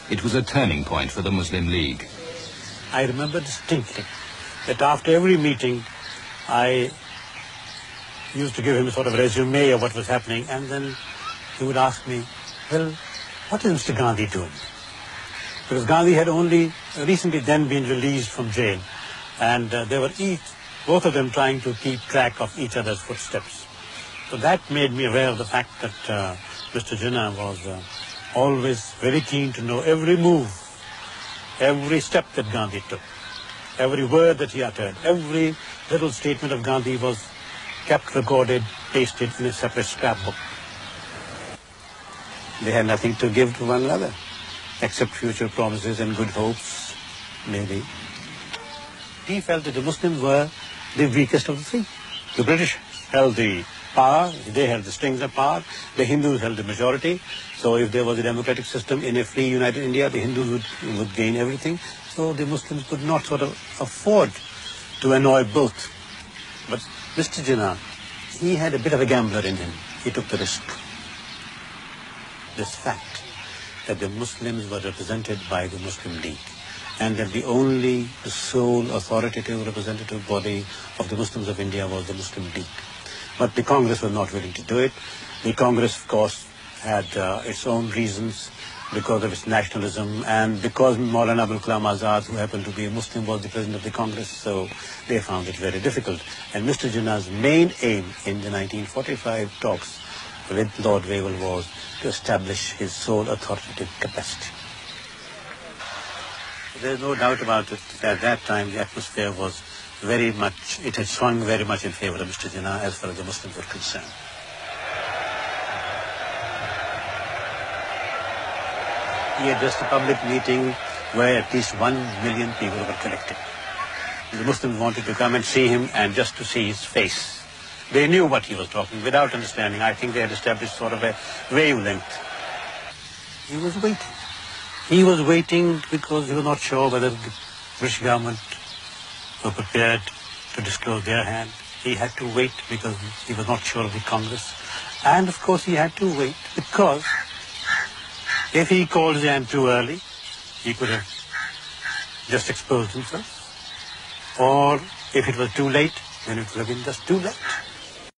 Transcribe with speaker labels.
Speaker 1: It was a turning point for the Muslim League.
Speaker 2: I remember distinctly that after every meeting, I used to give him a sort of resume of what was happening, and then he would ask me, well, what is Mr. Gandhi doing? Because Gandhi had only recently then been released from jail, and they were both of them trying to keep track of each other's footsteps. So that made me aware of the fact that Mr. Jinnah was always very keen to know every move, every step that Gandhi took, every word that he uttered, every little statement of Gandhi was kept recorded, pasted in a separate scrapbook. They had nothing to give to one another, except future promises and good hopes, maybe. He felt that the Muslims were the weakest of the three. The British held the power, they held the strings of power, the Hindus held the majority. So if there was a democratic system in a free united India, the Hindus would gain everything. So the Muslims could not sort of afford to annoy both. But Mr. Jinnah, he had a bit of a gambler in him. He took the risk. This fact that the Muslims were represented by the Muslim League, and that the sole authoritative representative body of the Muslims of India was the Muslim League. But the Congress was not willing to do it. The Congress, of course, had its own reasons because of its nationalism, and because Maulana Abul Kalam Azad, who happened to be a Muslim, was the president of the Congress, so they found it very difficult. And Mr. Jinnah's main aim in the 1945 talks with Lord Wavell was to establish his sole authoritative capacity. There's no doubt about it. At that time, the atmosphere was it had swung very much in favor of Mr. Jinnah as far as the Muslims were concerned. He addressed a public meeting where at least 1 million people were collected. The Muslims wanted to come and see him, and just to see his face. They knew what he was talking without understanding. I think they had established sort of a wavelength. He was waiting. He was waiting because he was not sure whether the British government were prepared to disclose their hand. He had to wait because he was not sure of the Congress. And of course he had to wait because if he called his hand too early, he could have just exposed himself. Or if it was too late, then it would have been just too late.